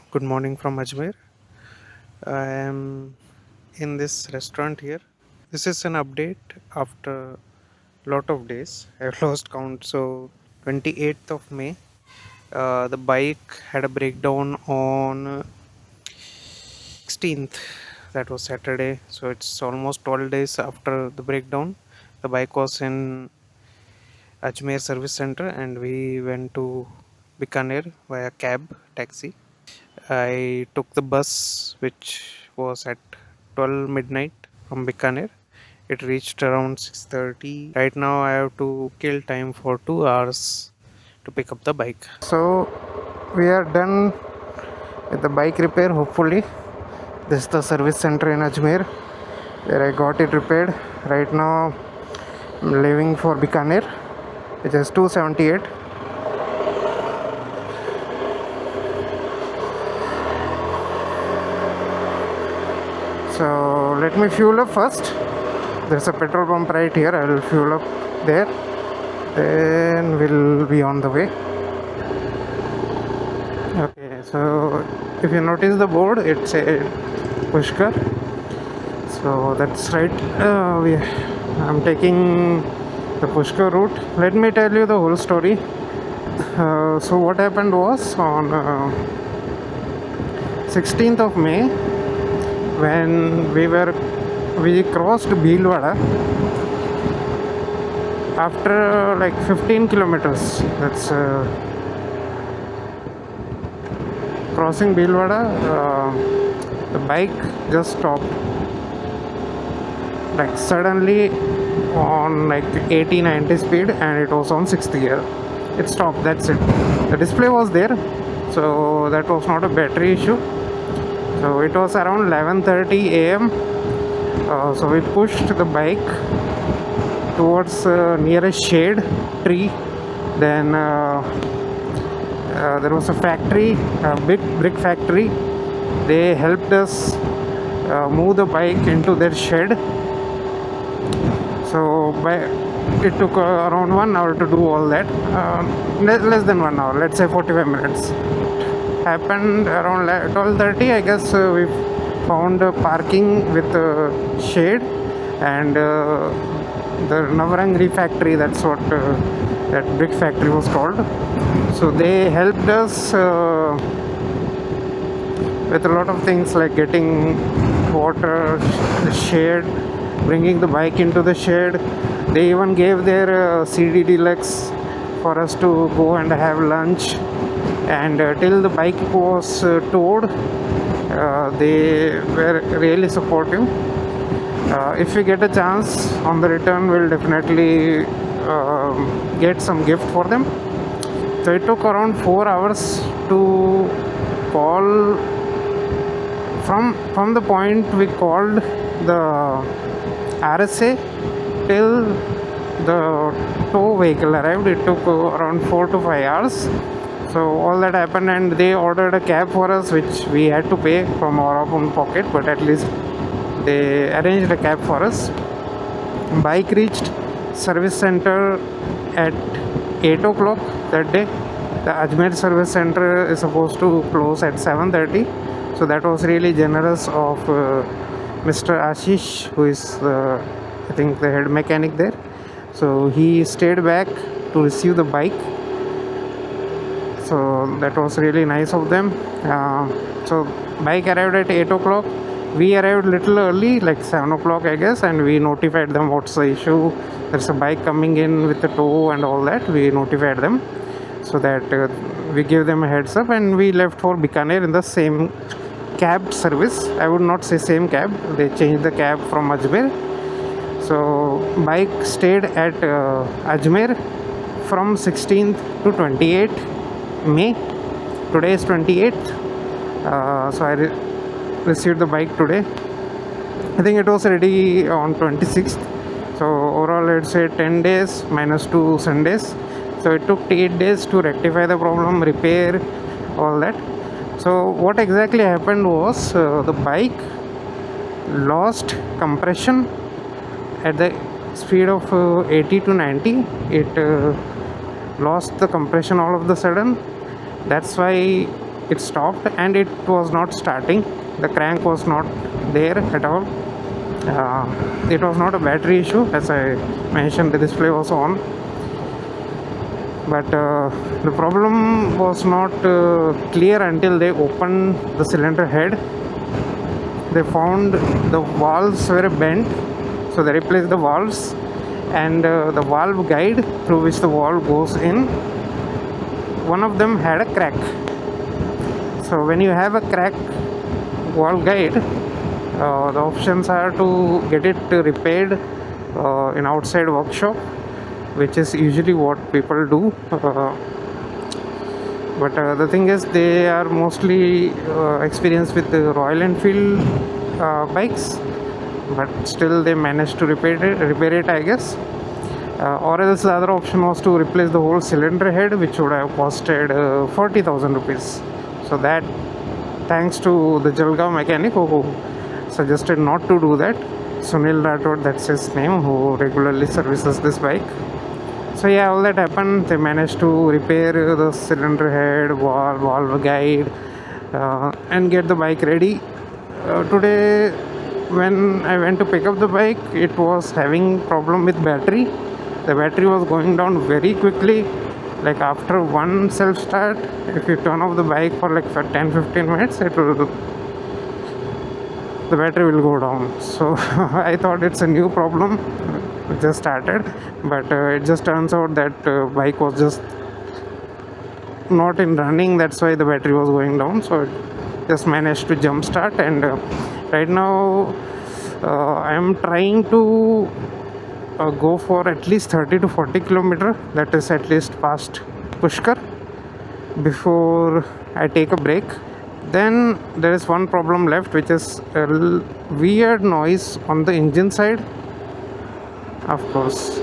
Good morning from Ajmer. I am in this restaurant here. This is an update after lot of days. I've lost count. So 28th of May, the bike had a breakdown on 16th. That was Saturday. So it's almost 12 days after the breakdown. The bike was in Ajmer service center, and we went to Bikaner via cab taxi. I took the bus, which was at 12 midnight from Bikaner. It reached around 6:30. Right now, I have to kill time for 2 hours to pick up the bike. So we are done with the bike repair. Hopefully, this is the service center in Ajmer where I got it repaired. Right now, I'm leaving for Bikaner, which is 278. So let me fuel up first. There's a petrol pump right here. I will fuel up there. Then we'll be on the way. Okay, so if you notice the board, it's a Pushkar. So that's right. I'm taking the Pushkar route. Let me tell you the whole story. So what happened was on 16th of May, when we crossed Bhilwara after like 15 kilometers. That's crossing Bhilwara. The bike just stopped, like suddenly, on like 80-90 speed, and it was on 6th gear. It stopped. That's it. The display was there, so that was not a battery issue. So it was around 11:30 a.m. So we pushed the bike towards nearest shade tree. Then there was a factory, a big brick factory. They helped us move the bike into their shed. So it took around 1 hour to do all that. Less than 1 hour, let's say 45 minutes. Happened around 12:30, I guess. We found parking with shade, and the Navarangri factory, that's what that brick factory was called. So they helped us with a lot of things, like getting water, the shade, bringing the bike into the shed. They even gave their CD deluxe for us to go and have lunch. And till the bike was towed, they were really supportive. If we get a chance on the return, we'll definitely get some gift for them. So it took around 4 hours to call from the point we called the RSA till the tow vehicle arrived. It took around 4 to 5 hours. So all that happened, and they ordered a cab for us, which we had to pay from our own pocket, but at least they arranged a cab for us. Bike reached service center at 8 o'clock that day. The Ajmer service center is supposed to close at 7:30. So that was really generous of Mr. Ashish, who is I think the head mechanic there. So he stayed back to receive the bike. So that was really nice of them. So bike arrived at 8 o'clock. We arrived little early, like 7 o'clock, I guess, and we notified them what's the issue. There's a bike coming in with the tow and all that. We notified them so that we gave them a heads up, and we left for Bikaner in the same cab service. I would not say same cab. They changed the cab from Ajmer. So bike stayed at Ajmer from 16th to 28th May. Today is 28th. So I received the bike today. I think it was ready on 26th. So overall, let's say 10 days minus 2 Sundays. So it took 8 days to rectify the problem, repair, all that. So what exactly happened was the bike lost compression at the speed of 80 to 90. It lost the compression all of the sudden. That's why it stopped and it was not starting. The crank was not there at all. It was not a battery issue, as I mentioned. The display was on, but the problem was not clear until they opened the cylinder head. They found the valves were bent, so they replaced the valves, and the valve guide through which the valve goes in, one of them had a crack. So when you have a crack valve guide, the options are to get it repaired in outside workshop, which is usually what people do. But the thing is, they are mostly experienced with the Royal Enfield bikes, but still they managed to repair it, I guess. Or else the other option was to replace the whole cylinder head, which would have costed 40,000 rupees. So that, thanks to the Jalgaon mechanic who suggested not to do that, Sunil Rathod, that's his name, who regularly services this bike. So yeah, all that happened. They managed to repair the cylinder head, valve guide, and get the bike ready. Today, when I went to pick up the bike, it was having problem with battery. The battery was going down very quickly. Like after one self start, if you turn off the bike for like 10-15 minutes, the battery will go down. So I thought it's a new problem. It just started, but it just turns out that bike was just not in running. That's why the battery was going down. So it just managed to jump start, and right now I am trying to go for at least 30 to 40 kilometer, that is at least past Pushkar, before I take a break. Then there is one problem left, which is a weird noise on the engine side, of course.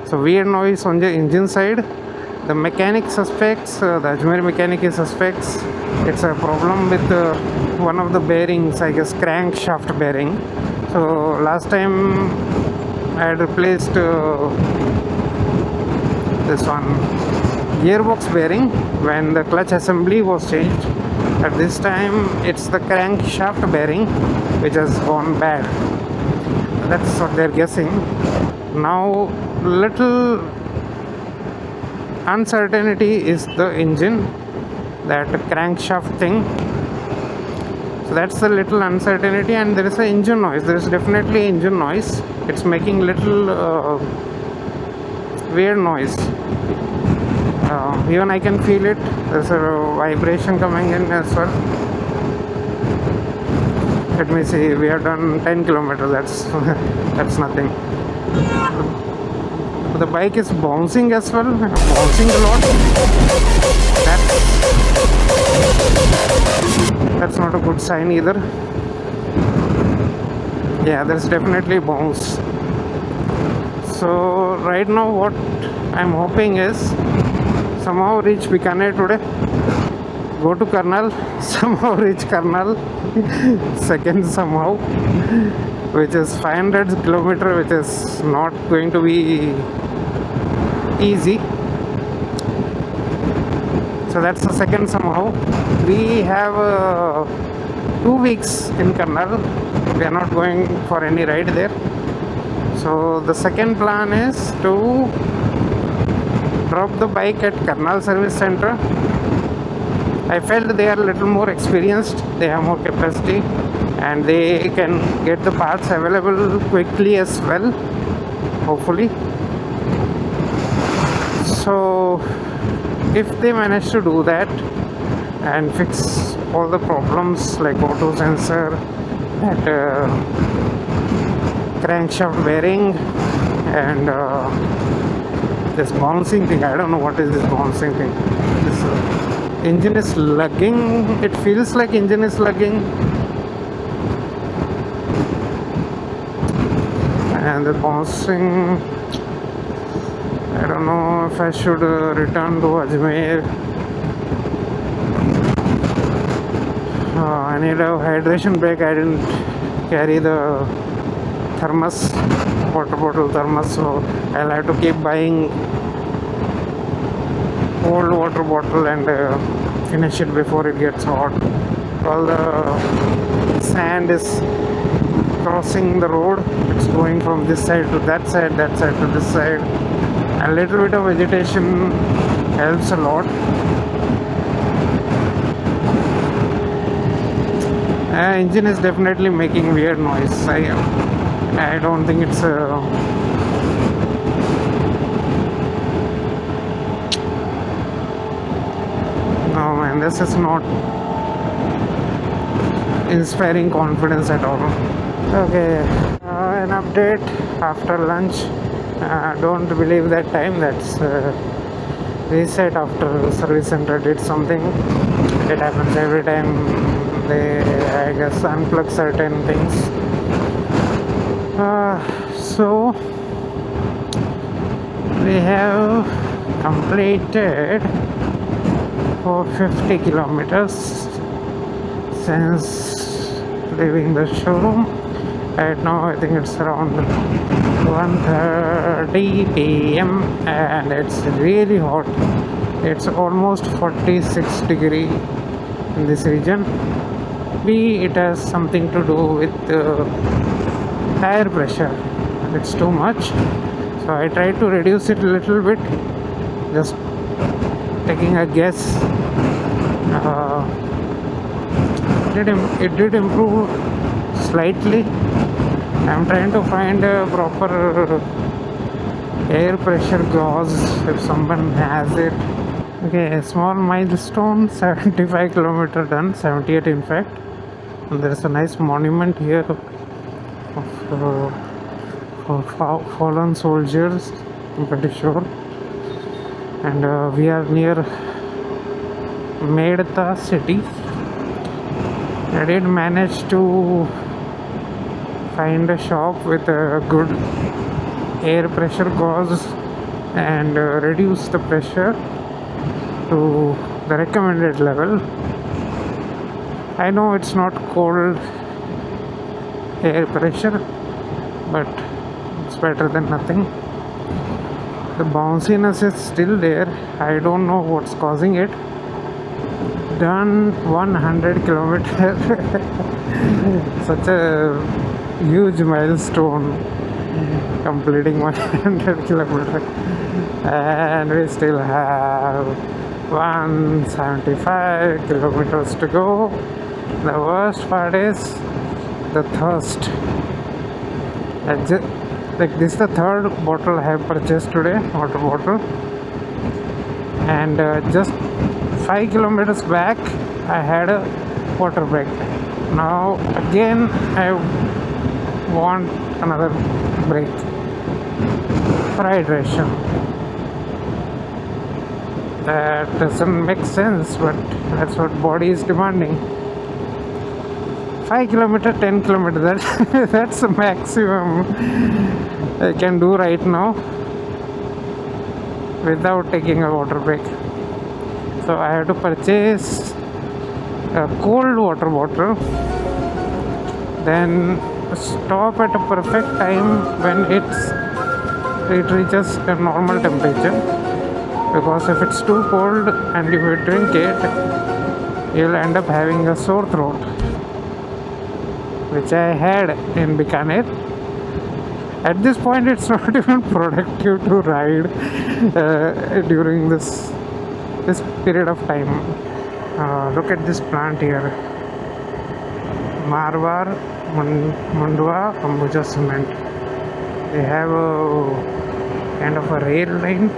So weird noise on the engine side. The mechanic suspects, the Ajmer mechanic suspects it's a problem with one of the bearings, I guess crankshaft bearing. So last time I had replaced this one gearbox bearing when the clutch assembly was changed. At this time it's the crankshaft bearing which has gone bad. That's what they're guessing. Now little uncertainty is the engine, that crankshaft thing. So that's the little uncertainty, and there is a engine noise. There is definitely engine noise. It's making little weird noise. Even I can feel it. There's a vibration coming in as well. Let me see. We have done 10 kilometers. That's nothing. The bike is bouncing as well. Bouncing a lot. That's not a good sign either. Yeah, there's definitely bounce. So right now what I'm hoping is somehow reach Bikaner today, go to Karnal, somehow reach Karnal second somehow, which is 500 kilometer, which is not going to be easy. So that's the second somehow. We have 2 weeks in Karnal. We are not going for any ride there. So the second plan is to drop the bike at Karnal Service Center. I felt they are a little more experienced, they have more capacity, and they can get the parts available quickly as well, hopefully. So if they manage to do that and fix all the problems like auto sensor, that crankshaft bearing, and this bouncing thing, I don't know what is this bouncing thing. This engine is lagging. It feels like engine is lagging, and the bouncing, I don't know if I should return to Ajmer. I need a hydration break. I didn't carry the thermos, water bottle thermos, so I'll have to keep buying old water bottle and finish it before it gets hot. All the sand is crossing the road. It's going from this side to that side to this side. A little bit of vegetation helps a lot. Engine is definitely making weird noise. I don't think it's no man, this is not inspiring confidence at all. Okay, an update after lunch. Don't believe that time. That's reset after service center did something. It happens every time they, I guess, unplug certain things. So we have completed for 50 kilometers since leaving the showroom. Right now I think it's around 1:30 p.m. and it's really hot. It's almost 46 degree in this region. It has something to do with tire pressure. It's too much, so I tried to reduce it a little bit, just taking a guess. It did improve slightly. I'm trying to find a proper air pressure gauge if someone has it. Okay, a small milestone, 75 kilometer done, 78 in fact. And there's a nice monument here of fallen soldiers, I'm pretty sure. And we are near Medta city. I did manage to find a shop with a good air pressure gauge and reduce the pressure to the recommended level. I know it's not cold air pressure, but it's better than nothing. The bounciness is still there. I don't know what's causing it. Done 100 kilometers. Such a huge milestone, completing 100 kilometers, and we still have 175 kilometers to go. The worst part is the thirst. Like this is the third bottle I have purchased today, water bottle, and just 5 kilometers back I had a water break. Now again I want another break for hydration. That doesn't make sense, but that's what body is demanding. 5 kilometer, 10 kilometer, that's the maximum I can do right now without taking a water break. So I have to purchase a cold water bottle, then stop at a perfect time when it reaches a normal temperature, because if it's too cold and if you drink it, you'll end up having a sore throat, which I had in Bikaner. At this point it's not even productive to ride during this period of time. Look at this plant here, Marwar Mundwa Ambuja Cement. They have a kind of a rail line,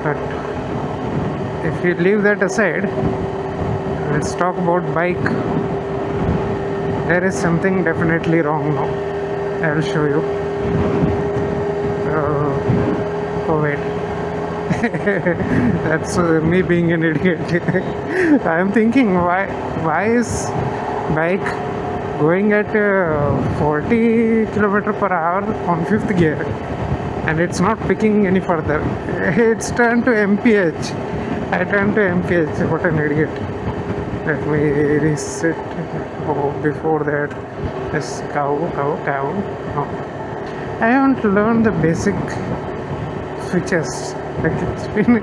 but if you leave that aside, let's talk about bike. There is something definitely wrong now. I'll show you. Oh wait. That's me being an idiot. I'm thinking, why is bike going at 40 kilometer per hour on 5th gear and it's not picking any further. It's turned to MPH. I turned to MPH. What an idiot. Let me reset. Oh, before that, this cow. No. I haven't learned the basic switches Like it's been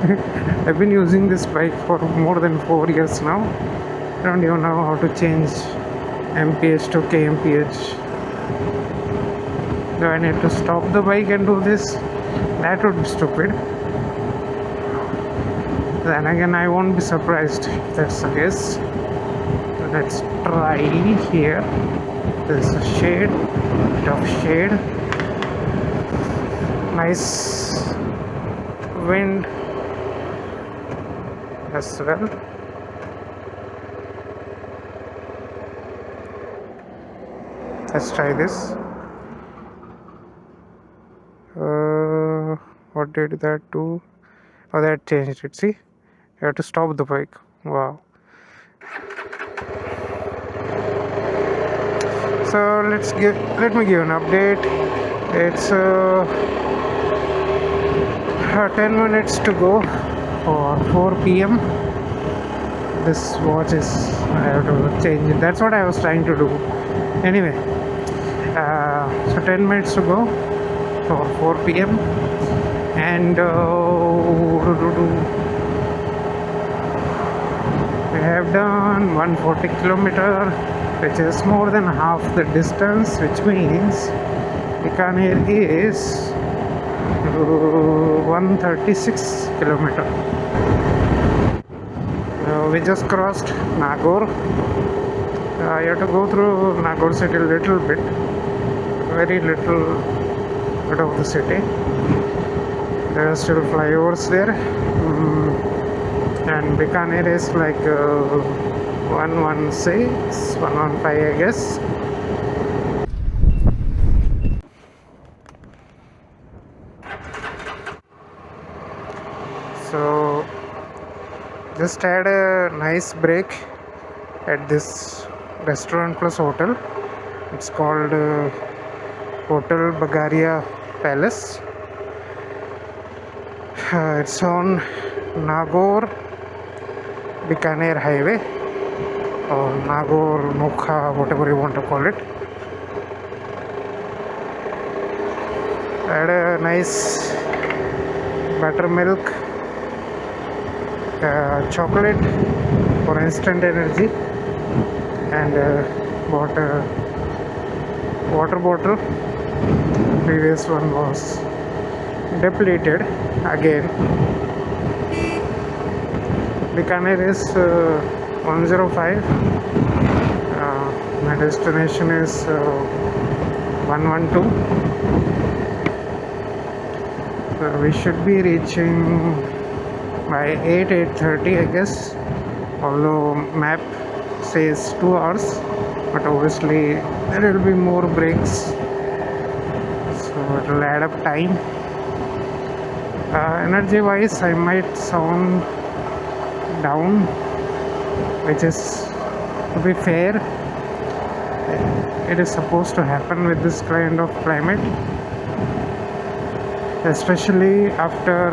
I've been using this bike for more than 4 years now. I don't even know how to change mph to kmph. Do I need to stop the bike and do this? That would be stupid. Then again, I won't be surprised if that's the case. So let's try here. There's a shade, bit of shade. Nice wind as well. Let's try this. What did that do? Oh, that changed it. See, you have to stop the bike. Wow. So let me give an update. It's 10 minutes to go for 4 p.m. This watch is, I have to change it. That's what I was trying to do. Anyway, so 10 minutes to go for 4 p.m. and we have done 140 kilometer, which is more than half the distance, which means Bikaner is 136 kilometer. We just crossed Nagore. You have to go through Nagore city a little bit, very little bit of the city. There are still flyovers there, and Bikaner is like 116, 115, I guess. So just had a nice break at this restaurant plus hotel. It's called Hotel Bagaria Palace. It's on Nagore Bikaner highway, or Nagore Nokha, whatever you want to call it. I had a nice buttermilk, chocolate for instant energy, and bought a water bottle. Previous one was depleted again. Bikaner is 105. My destination is 112. So we should be reaching by 8:30, I guess. Although map says 2 hours, but obviously there will be more breaks, so it will add up time. Energy wise, I might sound down, which is, to be fair, it is supposed to happen with this kind of climate, especially after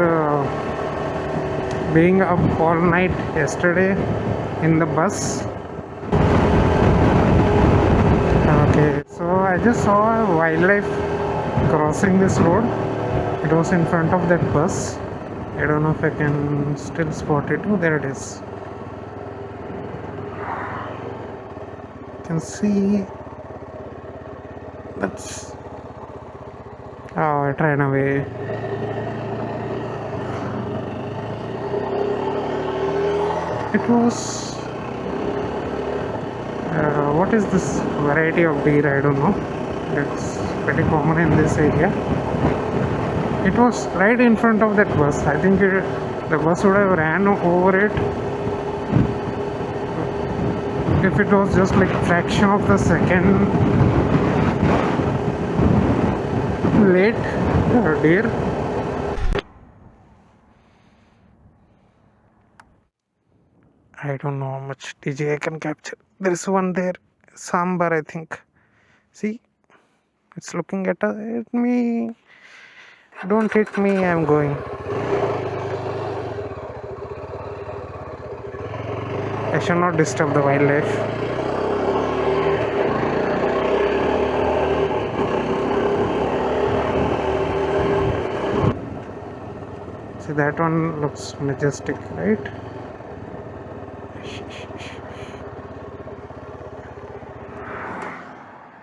being up all night yesterday in the bus. Okay, so I just saw a wildlife crossing this road. It was in front of that bus. I don't know if I can still spot it. Oh, there it is. You can see. That's. Oh, it ran away. It was. What is this variety of deer? I don't know. It's pretty common in this area. It was right in front of that bus. I think the bus would have ran over it if it was just like fraction of the second late. Deer. I don't know how much DJ I can capture. There is one there, Sambar, I think. See, it's looking at me. Don't hit me, I'm going. I shall not disturb the wildlife. See, that one looks majestic, right?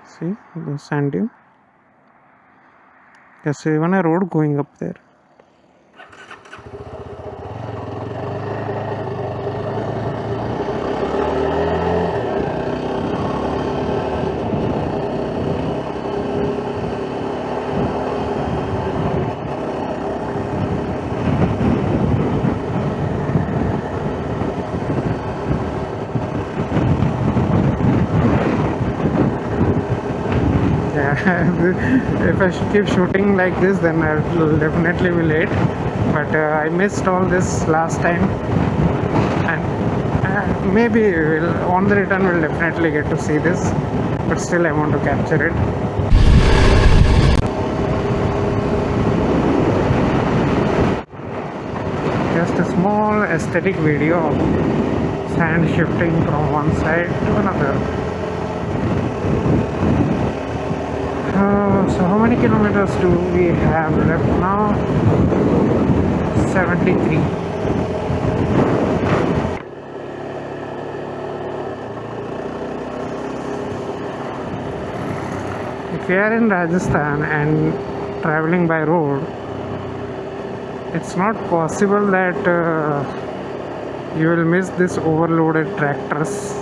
See the sand dune. There's even a road going up there. If I keep shooting like this, then I'll definitely be late. But I missed all this last time, and maybe on the return we'll definitely get to see this. But still, I want to capture it. Just a small aesthetic video of sand shifting from one side to another. So how many kilometers do we have left now? 73. If you are in Rajasthan and traveling by road, it's not possible that you will miss this overloaded tractors.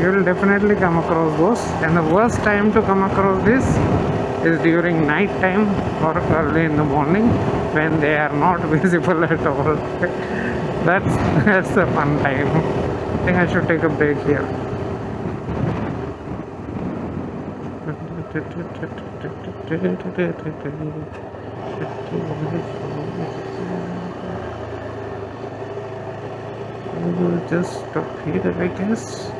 You will definitely come across those, and the worst time to come across this is during night time or early in the morning when they are not visible at all. That's the fun time. I think I should take a break here. We will just stop here, I guess.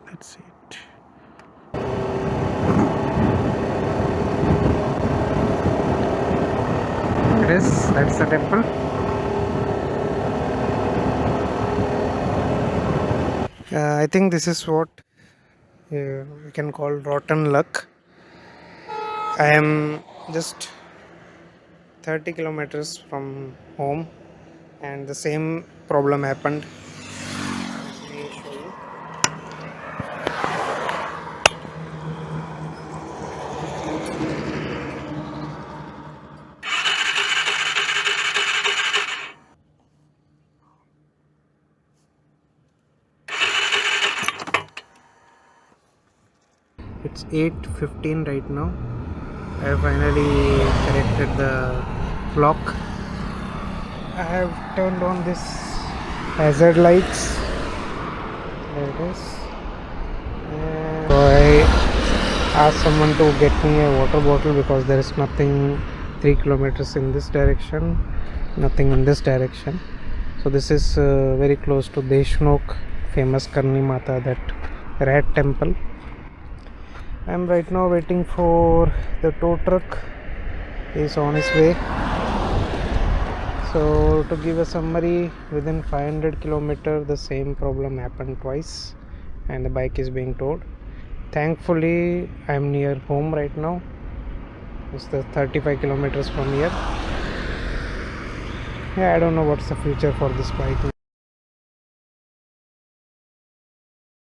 That's it. That's the temple. I think this is what we can call rotten luck. I am just 30 kilometers from home and the same problem happened. Let me show you. It's 8:15 right now. I finally corrected the clock. I have turned on this hazard lights. There it is. And so I asked someone to get me a water bottle because there is nothing 3 kilometers in this direction, nothing in this direction. So this is very close to Deshnok, famous Karni Mata, that rat temple. I am right now waiting for the tow truck. He is on his way. So to give a summary, within 500 kilometers the same problem happened twice and the bike is being towed. Thankfully I am near home right now. It's the 35 kilometers from here. Yeah, I don't know what's the future for this bike.